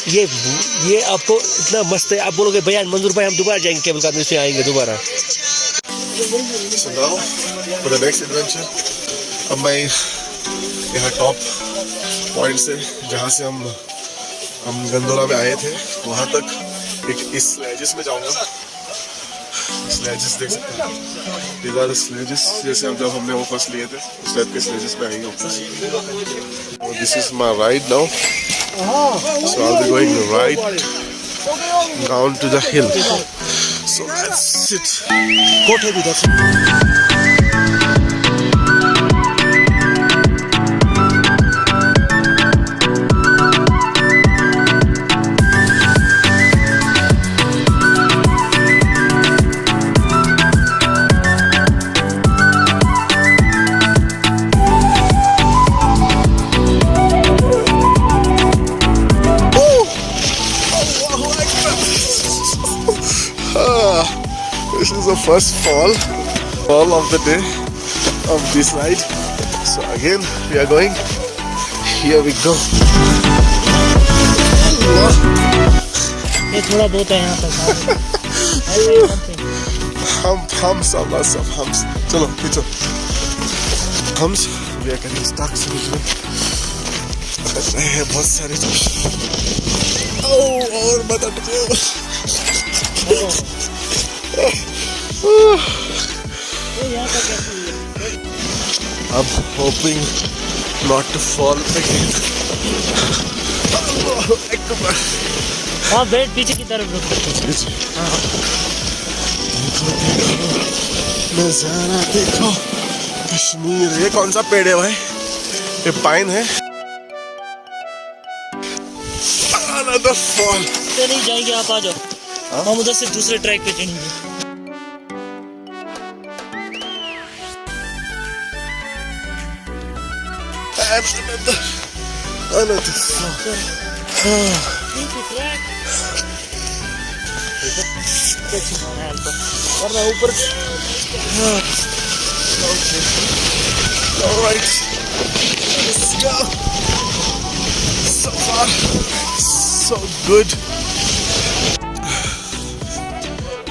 ये आपको इतना मस्त है, आप बोलोगे भैया मंजूर भाई हम दोबारा जाएंगे केबल कार में, इसमें आएंगे दोबारा। So now for the next adventure, अब मैं यहाँ टॉप पॉइंट से जहाँ से हम गंदोला में आए थे वहाँ तक एक इस स्लेजेस में जाऊँगा। स्लेजेस देख सकते हैं, these are the sledges, जैसे जब हमने वो फर्स्ट लिए थे उस टाइप के स्लेजेस पे आएंगे वापस। This is my ride now, so I'll be going right down to the hill. So that's it. कोठे भी दर्शन। This is the first fall of the day of this ride. So again we are going. Here we go. ये थोड़ा बहुत है यहाँ तक। Humps, humps. चलो खींचो। Humps. We are getting stuck seriously. कर रहे हैं बहुत सारे। और मत अटको। I'm hoping not to fall again. हाँ बैठ पीछे की तरफ रुक। नजारा देखो कश्मीर। ये कौन सा पेड़ है भाई? ये पाइन है। Another fall. नहीं जाएंगे, आप आ जाओ। हम उधर से दूसरे ट्रैक पे चढ़ेंगे। Another fall. ऊपर। All right. Let's go. So far, so good.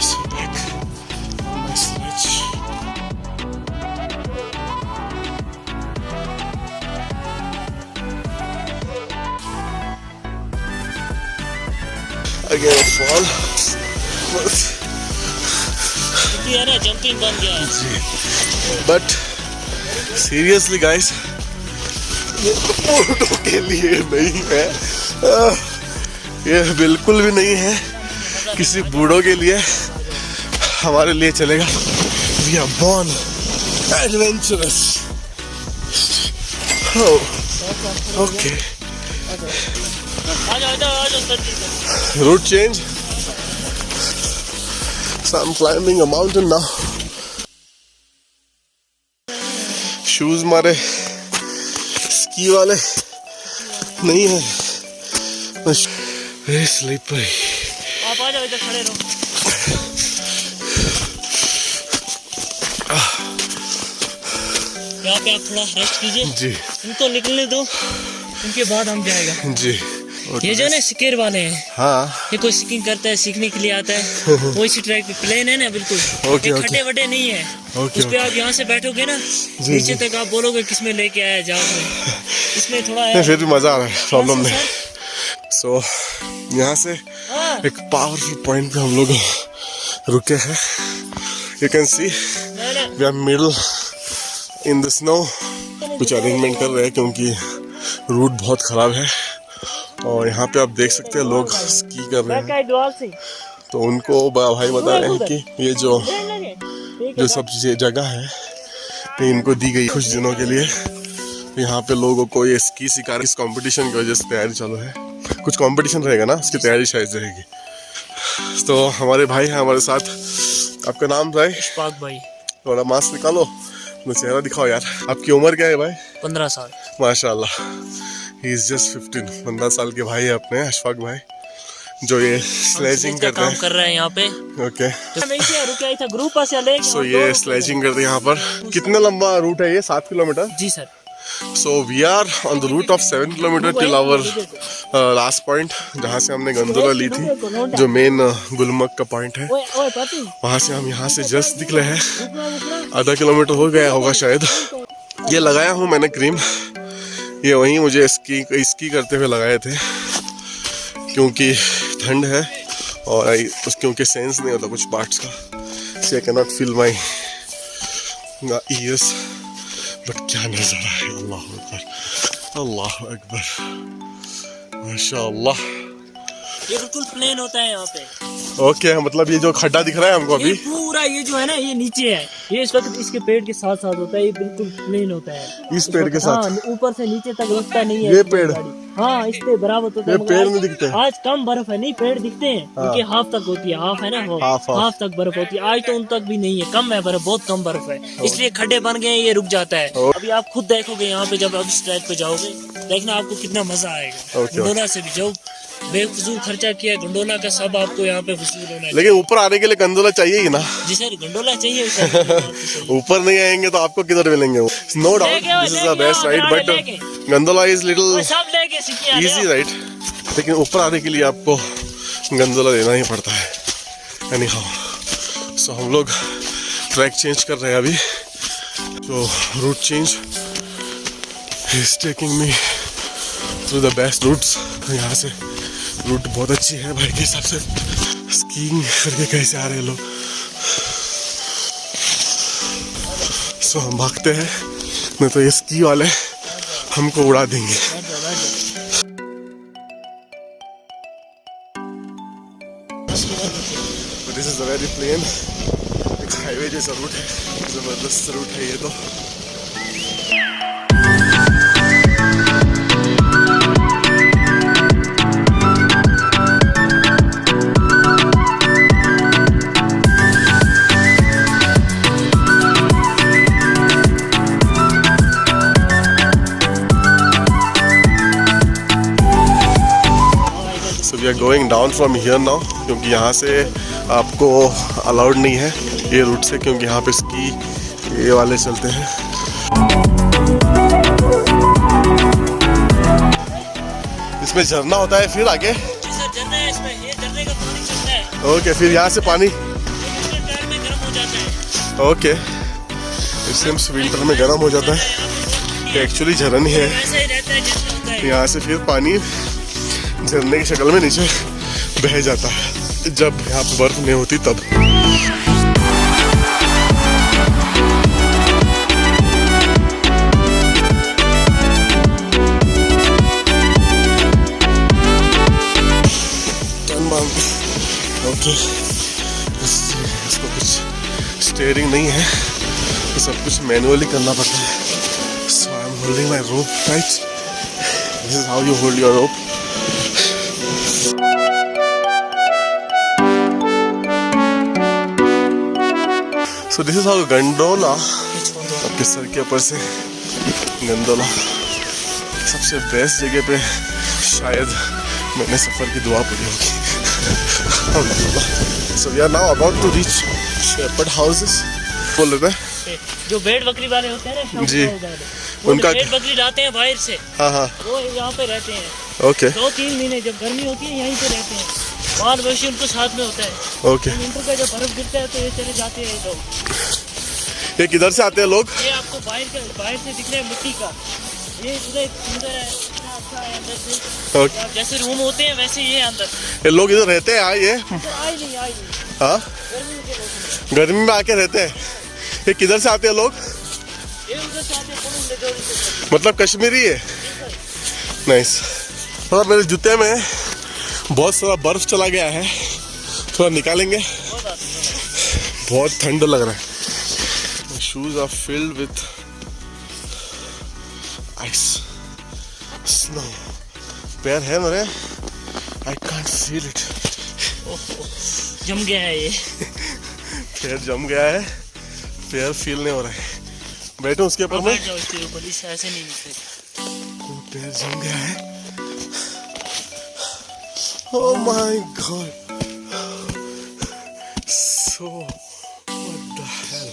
So back on my sledge. Again a fall. है ना जंपिंग बन गया है। But seriously guys, ये बूढ़ों के लिए नहीं है। ये बिल्कुल भी नहीं है किसी बूढ़ों के लिए, हमारे लिए चलेगा। We are born adventurous. Oh, okay. Route change. So I'm climbing a mountain now. Shoes मारे स्की वाले नहीं है, very slippery. आप आ जाओ, इधर खड़े रहो। यहाँ पे आप थोड़ा रेस्ट कीजिए जी। उनको निकलने दो, उनके बाद हम जाएगा जी। ये जो ना सिकेर वाले हैं, हाँ, ये कोई स्कीइंग करता है, सीखने के लिए आता है। वो इसी ट्रैक पे प्लेन है ना बिल्कुल, खड्डे वड्डे नहीं है। उस पे आप यहाँ से बैठोगे ना नीचे तक, आप बोलोगे किसमें लेके आया जाओ। इसमें थोड़ा है, फिर भी मजा आ रहा है, प्रॉब्लम नहीं। सो यहाँ से एक पावरफुल पॉइंट पे हम लोग रुके हैं। You can see we are middle in the snow. कुछ अरेंजमेंट कर रहे हैं क्योंकि रूट बहुत खराब है, और यहाँ पे आप देख सकते हैं लोग स्की कर रहे हैं। तो उनको भाई बता रहे हैं कि ये जो सब जगह है ये इनको दी गई कुछ दिनों के लिए। यहाँ पे लोगों को ये स्की सिखा रहे हैं। इस कंपटीशन की वजह से तैयारी चालू है, कुछ कंपटीशन रहेगा ना, उसकी तैयारी शायद रहेगी। तो हमारे भाई हैं हमारे साथ। आपका नाम भाई? इशफाक भाई। थोड़ा मास्क निकालो, अपना चेहरा दिखाओ यार। आपकी उम्र क्या है भाई? 15 साल। माशाल्लाह, ही इज जस्ट 15 साल के भाई है अपने अशफाक भाई, जो ये स्लेजिंग कर रहे हैं यहाँ पे। ओके, ग्रुप से सो ये स्लेजिंग करते हैं यहाँ पर। कितने लंबा रूट है ये? 7 किलोमीटर? जी sir. So we are on the route of 7 kilometer till our last point, जहाँ से हमने गंदोला ली थी, जो मेन गुलमर्ग का पॉइंट है। वहाँ से हम यहाँ से जस्ट निकले हैं, आधा किलोमीटर हो गया होगा शायद। ये लगाया हूँ मैंने क्रीम, ये वहीं मुझे स्की करते हुए लगाए थे, क्योंकि ठंड है और क्योंकि सेंस नहीं होता कुछ पार्ट्स का, so I cannot feel my ears। But क्या नज़ारा है, अल्लाह अकबर, अल्लाह अकबर, माशाअल्लाह। ये बिल्कुल प्लेन होता है यहाँ पे। ओके, मतलब ये जो खड्डा दिख रहा है हमको अभी, ये पूरा ये जो है ना, ये नीचे है, ये इस वक्त इसके पेड़ के साथ साथ होता है, ये बिल्कुल प्लेन होता है। इस पेड़ के साथ? हाँ, ऊपर से नीचे तक उठता नहीं है ये पेड़? हाँ, इस पे बराबर होता है। पेड़ नहीं दिखते? आज कम बर्फ है, नहीं पेड़ दिखते हैं, क्योंकि हाफ तक होती है, हाफ है ना, हाफ तक बर्फ होती है। आज तो उन तक भी नहीं है, कम है बर्फ, बहुत कम बर्फ है, इसलिए खड्डे बन गए, ये रुक जाता है। अभी आप खुद देखोगे यहाँ पे, जब अब इस ट्रैक पे जाओगे, देखना आपको कितना मजा आएगा। गंडोला से भी जाओ, बेफजूल खर्चा किया गंडोला का, सब आपको यहाँ पे वसूल होना है। लेकिन ऊपर आने के लिए गंडोला चाहिए ही ना? जी सर, गंडोला चाहिए। ऊपर नहीं आएंगे तो आपको किधर मिलेंगे? No doubt this is the best ride, but gondola is little easy ride, लेकिन ऊपर आने के लिए आपको गंडोला लेना ही पड़ता है। एनी हाउ, सो हम लोग ट्रैक चेंज कर रहे हैं अभी, तो route change is taking me through the best routes. यहाँ से रूट बहुत अच्छी है भाई के हिसाब से, स्कीइंग करके कैसे आ रहे हैं लोग। सो हम भागते हैं, नहीं तो ये स्की वाले हमको उड़ा देंगे। This is a very plain, एक हाईवे जैसा रूट है, जबरदस्त रूट है ये तो। We are going down from here now, क्योंकि यहाँ से आपको अलाउड नहीं है ये रूट से, क्योंकि यहाँ पे स्की ये वाले चलते हैं। इसमें झरना होता है फिर आगे? झरना है इसमें, ये झरने का पानी चलता है। ओके, फिर यहाँ से पानी विंटर में गर्म हो जाता है। ओके, इससे विंटर में गर्म हो जाता है, एक्चुअली झरना ही है। ऐसा ही रहता है जैसे होता है। यहाँ से फिर पानी झरने की शक्ल में नीचे बह जाता है, जब यहाँ पे बर्फ नहीं होती तब। ओके, इसको कुछ स्टीयरिंग नहीं है, तो सब कुछ मैनुअली करना पड़ता है। So I am holding my rope tight, this is how you hold your rope. So this is how gondola, आपके सर के ऊपर से गंडोला, सबसे बेस्ट जगह पे शायद मैंने सफ़र की दुआ पड़ी होगी। So we are now about to reach shepherd houses। बोल रहे थे जो भेड़ बकरी वाले होते हैं ना जी, उनका भेड़ बकरी लाते हैं बाहर से, हाँ हाँ, वो यहाँ पे रहते हैं। ओके, 2-3 महीने जब गर्मी होती है यहीं पे रहते हैं, बाल वैसे उनको साथ में होता है। ओके, विंटर का जब बर्फ गिरता है तो ये चले जाते हैं लोग। ये किधर से आते हैं लोग? ये आपको बाहर से दिख रहा है मिट्टी का, ये उधर सुंदर है, इतना अच्छा है अंदर से। ओके, जैसे रूम होते हैं वैसे ये अंदर। ये लोग इधर रहते हैं? ये आई नहीं हाँ, गर्मी में आके रहते हैं। ये किधर से आते हैं लोग? ये उधर से आते हैं, मतलब कश्मीरी है? नाइस। थोड़ा मेरे जूते में बहुत सारा बर्फ चला गया है, थोड़ा निकालेंगे, बहुत ठंड लग रहा है। My shoes are filled with ice, snow. पैर है मेरे, I can't feel it. जम गया है ये। पैर जम गया है, पैर फील नहीं हो रहा है। बैठो उसके ऊपर में, जाओ इसके ऊपर, इससे ऐसे नहीं मिलते। पैर जम गया है। Oh my God. So what the hell?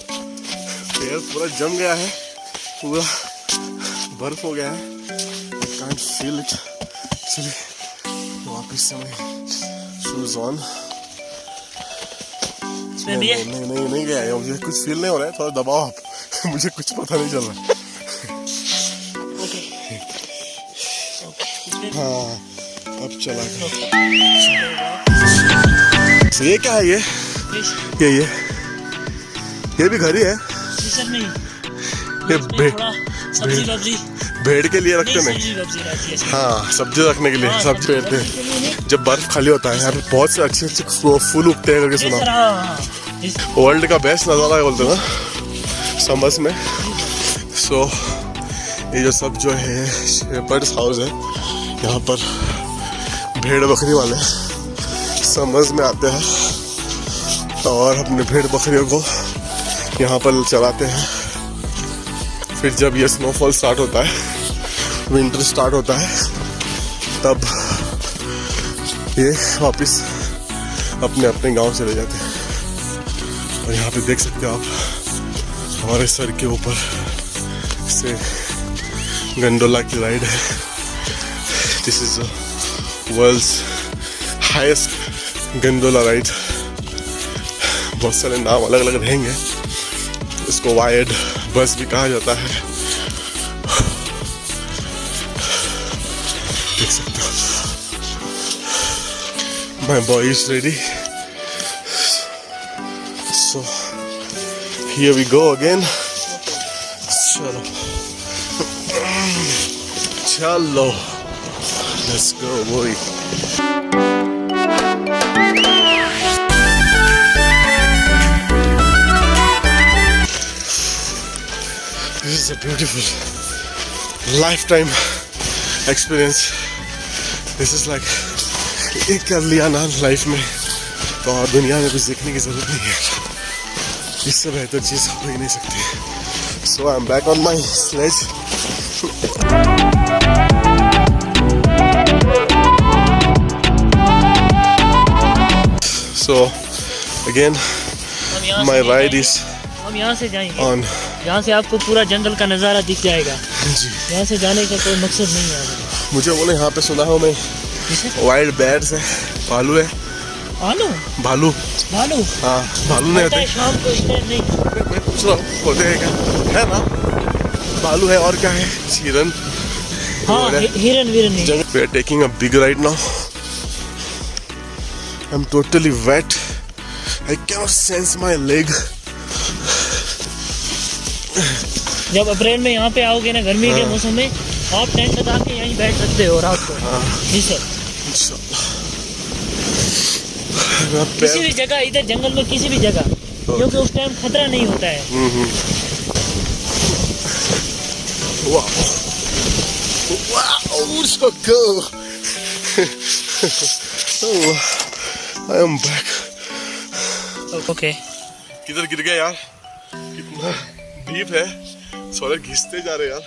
पैर पूरा जम गया है, पूरा बर्फ हो गया है, I can't feel it. चलिए वापस से मैं शूज ऑन। इसमें भी है? नहीं गया है, मुझे कुछ फील नहीं हो रहा है, थोड़ा दबाओ आप। मुझे कुछ पता नहीं चल रहा है। ओके इसमें भी? हाँ अब चला गया। तो ये क्या है ये भी घर ही है? सर नहीं, ये सब्जी वब्जी भेड़ के लिए रखते नहीं? सब्जी वब्जी रहती है। हाँ सब्जी रखने के लिए, हाँ, सब्जी पेड़ते हैं जब बर्फ खाली होता है। यहाँ पे बहुत से अच्छे अच्छे फूल उगते हैं करके सुना। वर्ल्ड का बेस्ट नज़ारा है बोलते ना समर्स में। सो ये जो सब जो है शेपर्ड्स हाउस है, यहाँ पर भेड़ बकरी वाले समर्स में आते हैं और अपने भेड़ बकरियों को यहाँ पर चलाते हैं। फिर जब ये स्नोफॉल स्टार्ट होता है, विंटर स्टार्ट होता है, तब ये वापस अपने अपने गांव चले जाते हैं। और यहाँ पे देख सकते हो आप हमारे सर के ऊपर से गंडोला की राइड है। This is world's highest gondola ride. बहुत सारे नाम अलग अलग रहेंगे, इसको वायर्ड बस भी कहा जाता है। देख सकते हो my boy is ready. So here we go again. चलो let's go boy. This is a beautiful lifetime experience. This is like एक कर लिया ना लाइफ में तो और दुनिया में कुछ देखने की जरूरत नहीं है। इससे बेहतर चीज हो ही नहीं सकती। So I'm back on my sledge. So again my ride is हम यहाँ से जाएंगे on. यहाँ से आपको पूरा जंगल का नज़ारा दिख जाएगा। जी यहाँ से जाने का कोई मकसद नहीं है। मुझे बोले यहाँ पे सुना हो मैं वाइल्ड बैर्ड्स है, भालू है। भालू भालू भालू हाँ भालू नहीं लगता होते। है शाम को इस टाइम नहीं। मैं पूछ रहा हूँ होते हैं क्या? है ना भालू है और क्या है? हिरन। हाँ हिरन वीरन नहीं। We are taking a big ride now. I'm totally wet. I cannot sense my leg. जब अप्रैल में यहाँ पे आओगे ना गर्मी के मौसम में, आप टेंट लगा के यहीं बैठ सकते हो रात को। जी सर। किसी भी जगह इधर जंगल में किसी भी जगह, क्योंकि उस टाइम खतरा नहीं होता है। Wow. Wow, so cool. Oh, I am back. Okay किधर गिर गया यार? कितना डीप है, सोलर घिसते जा रहे यार।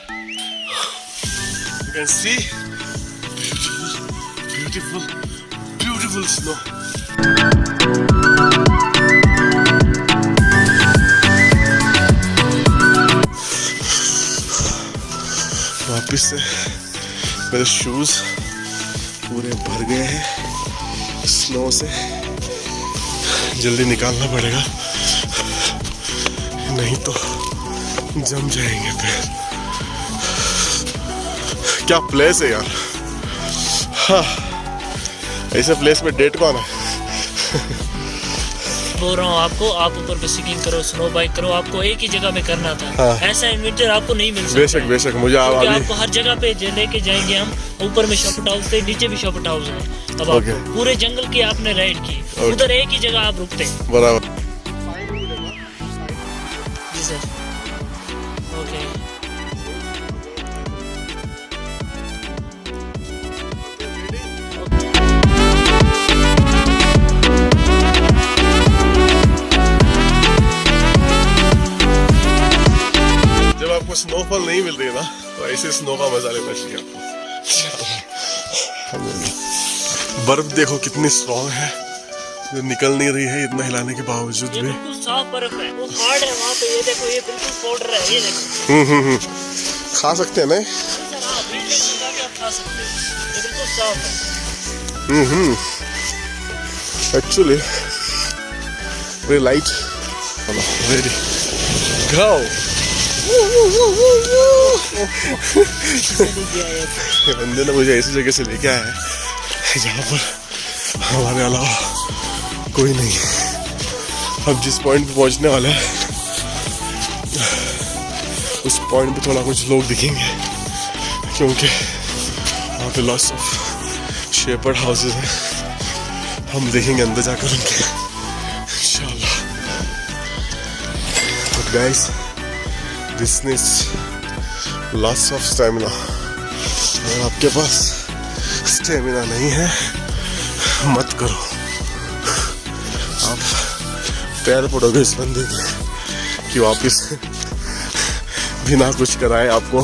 You can see beautiful, beautiful snow. वापिस से मेरे शूज पूरे भर गए हैं स्नो से। जल्दी निकालना पड़ेगा नहीं तो जम जाएंगे पैर। क्या प्लेस है यार। हाँ ऐसे प्लेस में डेट कौन है? बोल रहा हूँ आपको, आप ऊपर पे स्कीइंग करो, स्नो बाइक करो, आपको एक ही जगह में करना था। हाँ। ऐसा एडवेंचर आपको नहीं मिल सकता। बेशक बेशक मुझे क्योंकि अभी आपको हर जगह पे लेके जाएंगे हम। ऊपर में शॉपिट हाउस थे, नीचे भी शॉपिट हाउस है। अब ओके। आपको पूरे जंगल की आपने राइड की, उधर एक ही जगह आप रुकते। बराबर। जी सर। ओके जब आपको स्नोफॉल नहीं मिल रही है ना तो ऐसे स्नो का मजा लेना चाहिए आपको। बर्फ देखो कितनी स्ट्रॉन्ग है, जो निकल नहीं रही है इतना हिलाने के बावजूद ये भी। बिल्कुल साफ बर्फ है, वो हार्ड है वहाँ पे। ये देखो ये बिल्कुल पाउडर है, ये देखो। खा सकते हैं ना? सर हाँ, बीच में लगा के आप खा सकते हो, ये बिल्कुल साफ है। Actually, very light. Ready. Go. ये बंदे ने मुझे ऐसी जगह से लेके आया है जहाँ पर हमारे अलावा कोई नहीं है। अब जिस पॉइंट पे पहुँचने वाले हैं उस पॉइंट पे थोड़ा कुछ लोग दिखेंगे, क्योंकि वहाँ पे लॉट्स ऑफ शेपर्ड हाउसेस हैं। हम देखेंगे अंदर जाकर उनके इंशाल्लाह। But guys, this needs lots of stamina. अगर आपके पास स्टेमिना नहीं है मत करो, आप पैर पड़ोगे इस बंदे के कि वापस बिना कुछ कराए आपको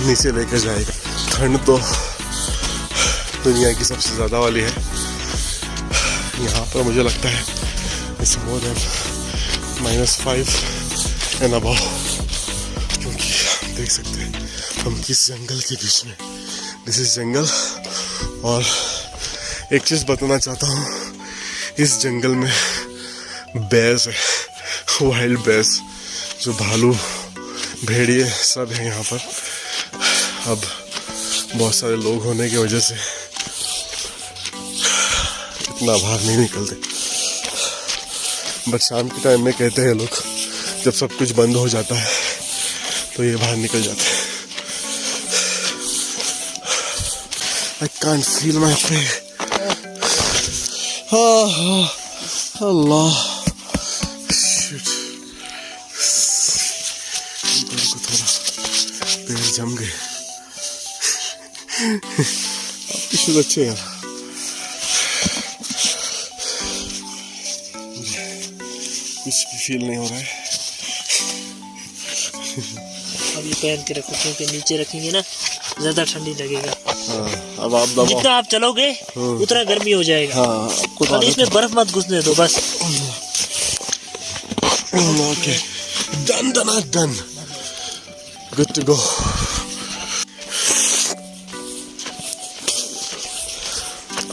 नीचे लेकर जाएगा। ठंड तो दुनिया की सबसे ज़्यादा वाली है यहाँ पर, मुझे लगता है it's more than -5 and above, क्योंकि आप देख सकते हैं हम किस जंगल के बीच में। दिस इज जंगल, और एक चीज़ बताना चाहता हूँ, इस जंगल में बेर्स है, वाइल्ड बेर्स, जो भालू भेड़िए सब हैं यहाँ पर। अब बहुत सारे लोग होने की वजह से इतना बाहर नहीं निकलते, बट शाम के टाइम में कहते हैं लोग जब सब कुछ बंद हो जाता है तो ये बाहर निकल जाते हैं। I can't feel my feet. Allah, shit. ऊपर को थोड़ा पैर जम गए। आपकी शूज अच्छे यार। कुछ भी फील नहीं हो रहा है। अब ये पहन के रखो, क्योंकि नीचे रखेंगे ना ज्यादा ठंडी लगेगा। अब आप दबाओ, जितना आप चलोगे उतना गर्मी हो जाएगा। आपको और इसमें बर्फ मत घुसने दो बस। Okay, done done done, good to go.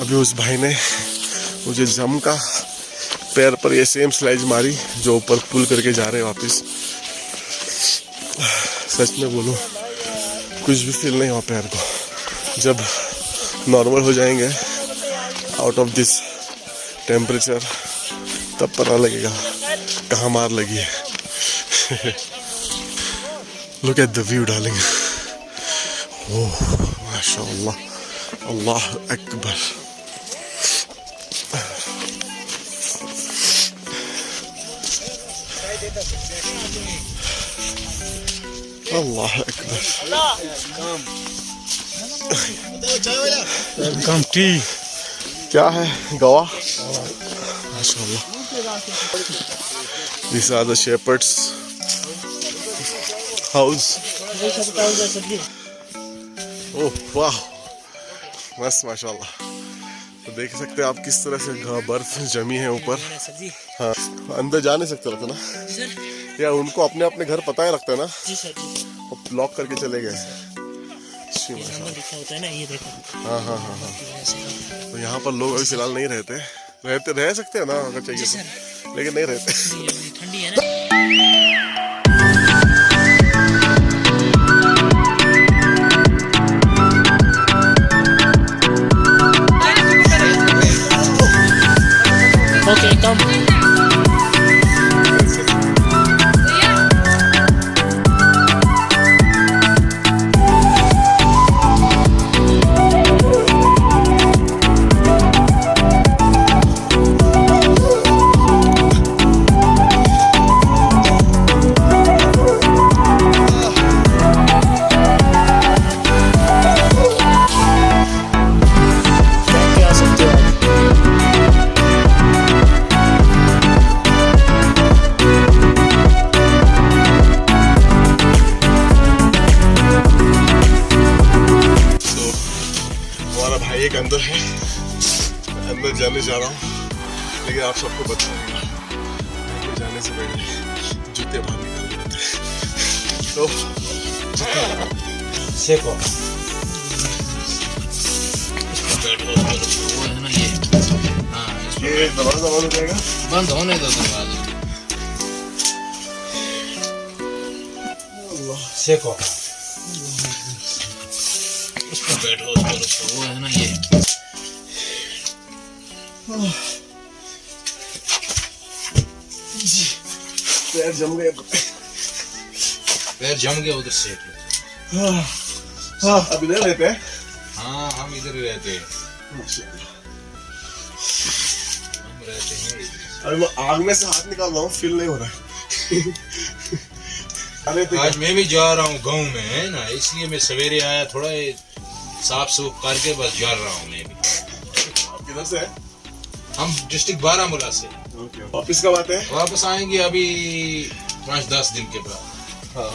अभी उस भाई ने मुझे जम का पैर पर ये सेम स्लाइड मारी जो ऊपर पुल करके जा रहे हैं वापस। सच में बोलूं कुछ भी फील नहीं हुआ पैर को। जब नॉर्मल हो जाएंगे आउट ऑफ दिस टेम्परेचर तब पता लगेगा कहाँ मार लगी है। Look at the view darling. Oh माशाअल्लाह, अल्लाह अकबर। अल्लाह अकबर। Welcome tea. क्या है गवा? माशाअल्लाह। These are the shepherd's house. ओह वाह, मस्त माशाअल्लाह। तो देख सकते हैं आप किस तरह से बर्फ जमी है ऊपर। हाँ, अंदर जा नहीं सकते रहते ना, या उनको अपने अपने घर पता ही रखता है ना, जी सर जी। और लॉक करके चले गए। होता है ना, ये देखो। हाँ हाँ हाँ हाँ। तो यहाँ पर लोग अभी फिलहाल नहीं रह सकते हैं ना अगर चाहिए तो, लेकिन नहीं रहते। ठंडी है ना। Okay, come. एक अंदर है, अंदर जाने जा रहा हूँ, लेकिन आप सबको बताऊंगा अंदर जाने से पहले जूते बाहर निकाल लेते हैं। तो सेको वो है ना ये, हाँ इसमें ये दरवाजा बंद हो जाएगा। बंद होने दो दरवाजा। सेको उस पर बैठो, उस पर वो है ना ये, पैर जम गए। पैर जम गया उधर सेक लो। हाँ अब इधर रहते हैं। हाँ हम इधर ही रहते हैं, हम रहते हैं इधर। अरे मैं आग में से हाथ निकाल रहा हूँ, फील नहीं हो रहा है। अरे तो आज मैं भी जा रहा हूँ गाँव में, है ना, इसलिए मैं सवेरे आया, थोड़ा ये साफ सूफ करके बस जा रहा हूँ मैं भी। आप किधर से हैं? हम डिस्ट्रिक्ट बारामूला से ऑफिस कब आते हैं? वापस आएंगे अभी 5-10 दिन के बाद। हाँ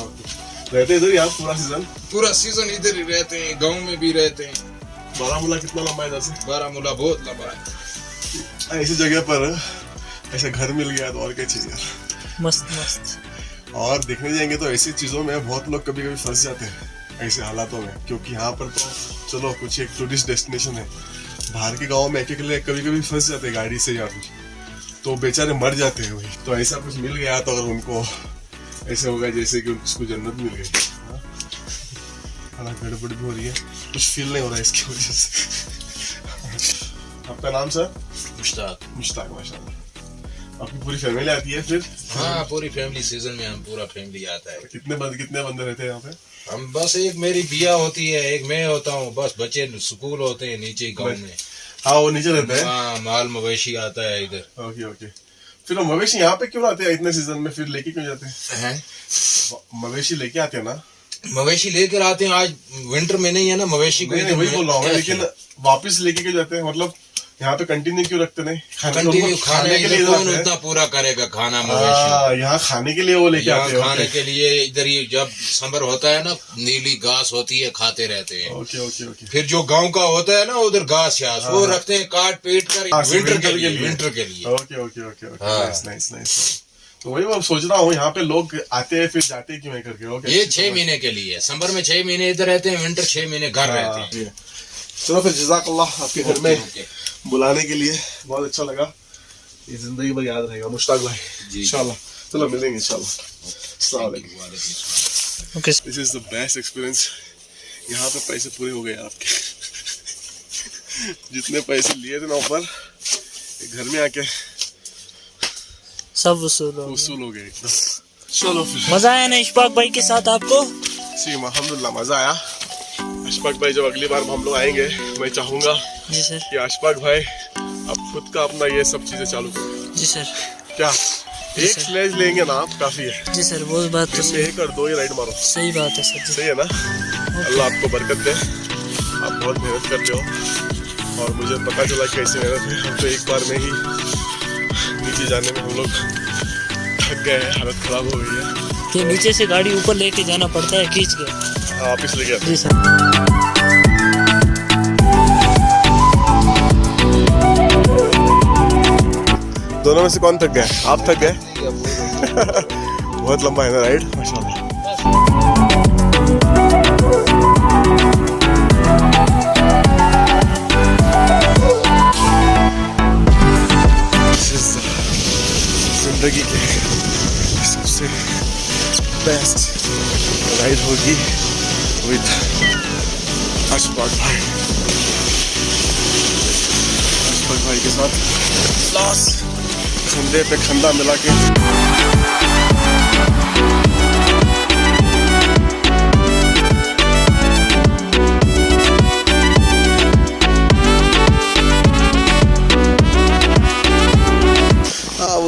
रहते इधर ही आप पूरा सीजन? पूरा सीजन इधर ही रहते हैं, गाँव में भी रहते हैं। बारामूला कितना लंबा है इधर से? बारामूला बहुत लंबा है। ऐसी जगह पर ऐसा घर मिल गया तो और क्या चाहिए यार। मस्त मस्त। और देखने जाएंगे तो ऐसी चीजों में बहुत लोग कभी कभी फंस जाते हैं ऐसे हालातों में, क्योंकि यहाँ पर तो चलो कुछ एक टूरिस्ट डेस्टिनेशन है, बाहर के गाँव में एक लिए कभी कभी फंस जाते हैं गाड़ी से या कुछ, तो बेचारे मर जाते हैं वही। तो ऐसा कुछ मिल गया तो अगर उनको ऐसे होगा जैसे कि उसको जन्नत मिल गई। हाँ गड़बड़ भी हो रही है, कुछ फील नहीं हो रहा है इसकी वजह से। आपका नाम सर? मुश्ताक। मुश्ताक, माशाल्लाह। आपकी पूरी फैमिली आती है फिर? हाँ पूरी फैमिली, सीजन में हम पूरा फैमिली आता है। कितने बंदे रहते हैं यहाँ पे? हम बस एक मेरी बिया होती है, एक मैं होता हूँ, बस बच्चे स्कूल होते हैं नीचे गांव में। हाँ वो नीचे रहते हैं। हाँ माल मवेशी आता है इधर। Okay okay. फिर वो मवेशी यहाँ पे क्यों आते हैं इतने सीजन में, फिर लेके क्यों जाते हैं? मवेशी लेके आते हैं ना? मवेशी लेकर आते हैं, आज विंटर में नहीं है ना मवेशी को। नहीं वही बोल रहा हूँ मैं, लेकिन वापस लेके क्यों जाते हैं? मतलब यहाँ पे कंटिन्यू क्यों रखते नहीं? कंटिन्यू खाने के लिए कौन उतना पूरा करेगा खाना मवेशी? यहाँ खाने के लिए वो लेके आते हैं। खाने के लिए इधर ही जब समर होता है ना, नीली घास होती है, खाते रहते हैं। Okay okay okay. फिर जो गांव का होता है ना उधर घास यास वो रखते हैं काट पीट कर विंटर के लिए। विंटर के लिए। Okay okay okay okay. Nice nice nice. तो वही मैं सोच रहा हूँ यहाँ पे लोग आते हैं फिर जाते क्यों है करके। ओके ये 6 महीने के लिए, समर में 6 महीने इधर रहते हैं, विंटर 6 महीने घर रहते हैं। चलो फिर जज़ाकल्लाह आपके घर में बुलाने के लिए, बहुत अच्छा लगा, ये जिंदगी भर याद रहेगा मुश्ताक भाई। इंशाल्लाह चलो मिलेंगे इंशाल्लाह। अस्सलाम वालेकुम। This is the best experience. यहाँ पे पैसे पूरे हो गए आपके। जितने पैसे लिए थे ना ऊपर, घर में आके सब वसूल हो गए एकदम। चलो फिर मजा आया ना इशफाक भाई के साथ आपको? जी अल्हम्दुलिल्लाह मजा आया। अशफाक भाई जब अगली बार हम लोग आएंगे, मैं चाहूंगा जी सर कि अशफाक भाई आप खुद का अपना ये सब चीजें चालू करें। जी सर। क्या एक स्लेज लेंगे ना आप काफी है जी सर, वो बात तो सही, एक और 2 ही राइड मारो। सही बात है सर जी। सही है ना? अल्लाह आपको बरकत दे, आप बहुत मेहनत करते हो और मुझे पता चला कैसे मेहनत है। हम तो एक बार में ही नीचे जाने में हम लोग थक गए हैं, हालत खराब हो गई है। कि नीचे से गाड़ी ऊपर लेके जाना पड़ता है खींच के। हाँ वापिस ले गया। जी सर। दोनों में से कौन थक गया? आप थक गए? बहुत लंबा है ना राइड, माशाल्लाह। जिंदगी के सबसे बेस्ट राइड होगी विद अशफाक भाई। अशफाक भाई के साथ लास्ट कंधे पे कंधा मिला के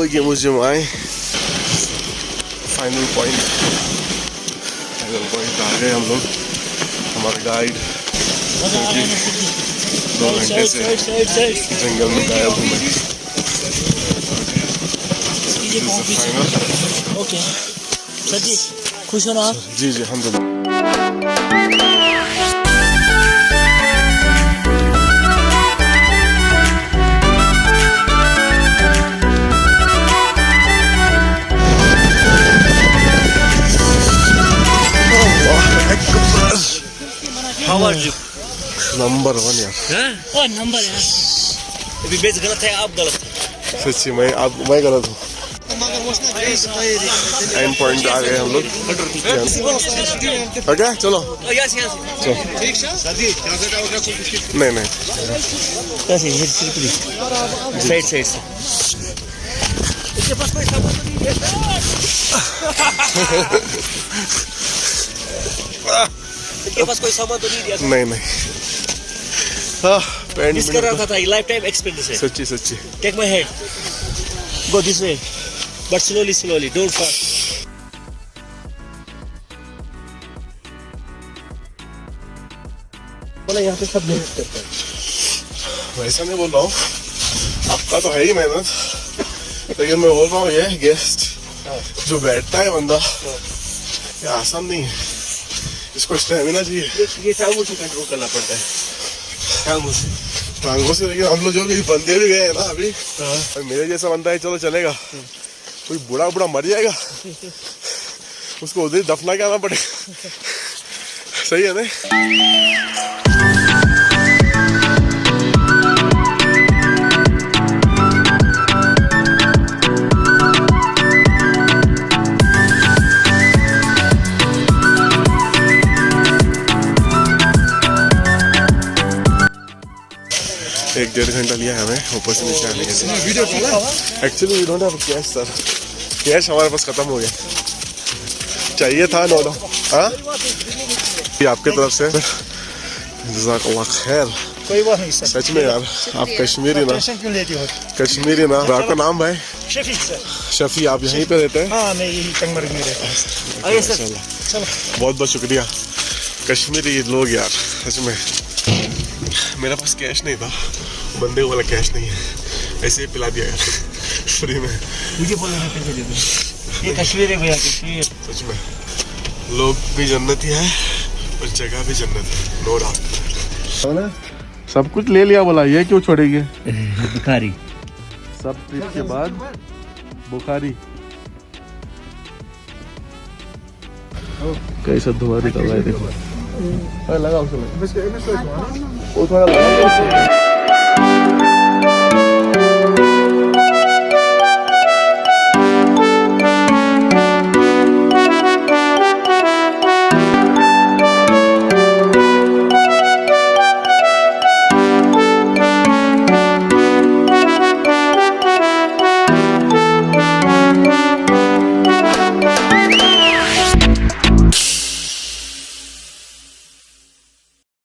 ये मुझे आए फाइनल पॉइंट आ गए हम लोग। हमारा गाइड 2 घंटे से जंगल में गायब हूँ मैं। फाइनल ओके सर जी, खुश हो ना आप? जी जी अल्हम्दुलिल्लाह। How are you? नंबर 1 यार, हाँ? ओ नंबर यार, अभी बेच गलत है, आप गलत है। सच्ची मैं गलत हूँ। एंड पॉइंट आ गए हम लोग। ओके चलो, यहाँ से नहीं यहाँ से साइड से। इसके पास कोई सामान तो नहीं है? इसके पास कोई सामान तो नहीं दिया? नहीं हाँ, पैंट मिस कर रहा था, लाइफ टाइम एक्सपेंडिचर है। सच्ची take my head, go this way, but slowly, don't fast. बोला यहाँ पे सब मेहनत करते हैं। वैसा नहीं बोल रहा हूँ, आपका तो है ही मेहनत, लेकिन मैं बोल रहा हूँ ये गेस्ट जो बैठता है बंदा, ये आसान नहीं है, इसको स्टेमिना चाहिए। ये टांगों से कंट्रोल करना पड़ता है, टांगों से। लेकिन हम लोग जो भी बंदे भी गए हैं ना अभी, मेरे जैसा बंदा है चलो चलेगा, कोई बूढ़ा मर जाएगा, उसको उधर दफना के आना पड़ेगा। सही है ना? एक 1.5 घंटा लिया है हमें ऊपर से नीचे आने के लिए। Actually we don't have cash sir, cash हमारे पास खत्म हो गया, चाहिए था नो। हाँ, ये आपके तरफ से जज़ाकल्लाह खैर। कोई बात नहीं सर। सच में यार, आप कश्मीरी ना, क्यों लेती हो? कश्मीरी ना। आपका नाम भाई? शफीक सर। शफी, आप यहीं पे रहते हैं? हाँ, मैं यही टंगमर्ग में रहता हूँ सर। चलो, बहुत शुक्रिया। कश्मीरी लोग यार, सच में। मेरे पास कैश नहीं था, बंदे वाला कैश नहीं है, ऐसे ही पिला दिया यार फ्री में। मुझे बोलना है पैसे दे दो, ये कश्मीर है भैया, कश्मीर। सच में लोग भी जन्नती है और जगह भी जन्नत है, नो डाउट। सब कुछ ले लिया, बोला ये क्यों छोड़ेगी? बुखारी सब ट्रिप के बाद बुखारी। कैसा धुआं निकल रहा है देखो। लगा उसे, वो थोड़ा लगा।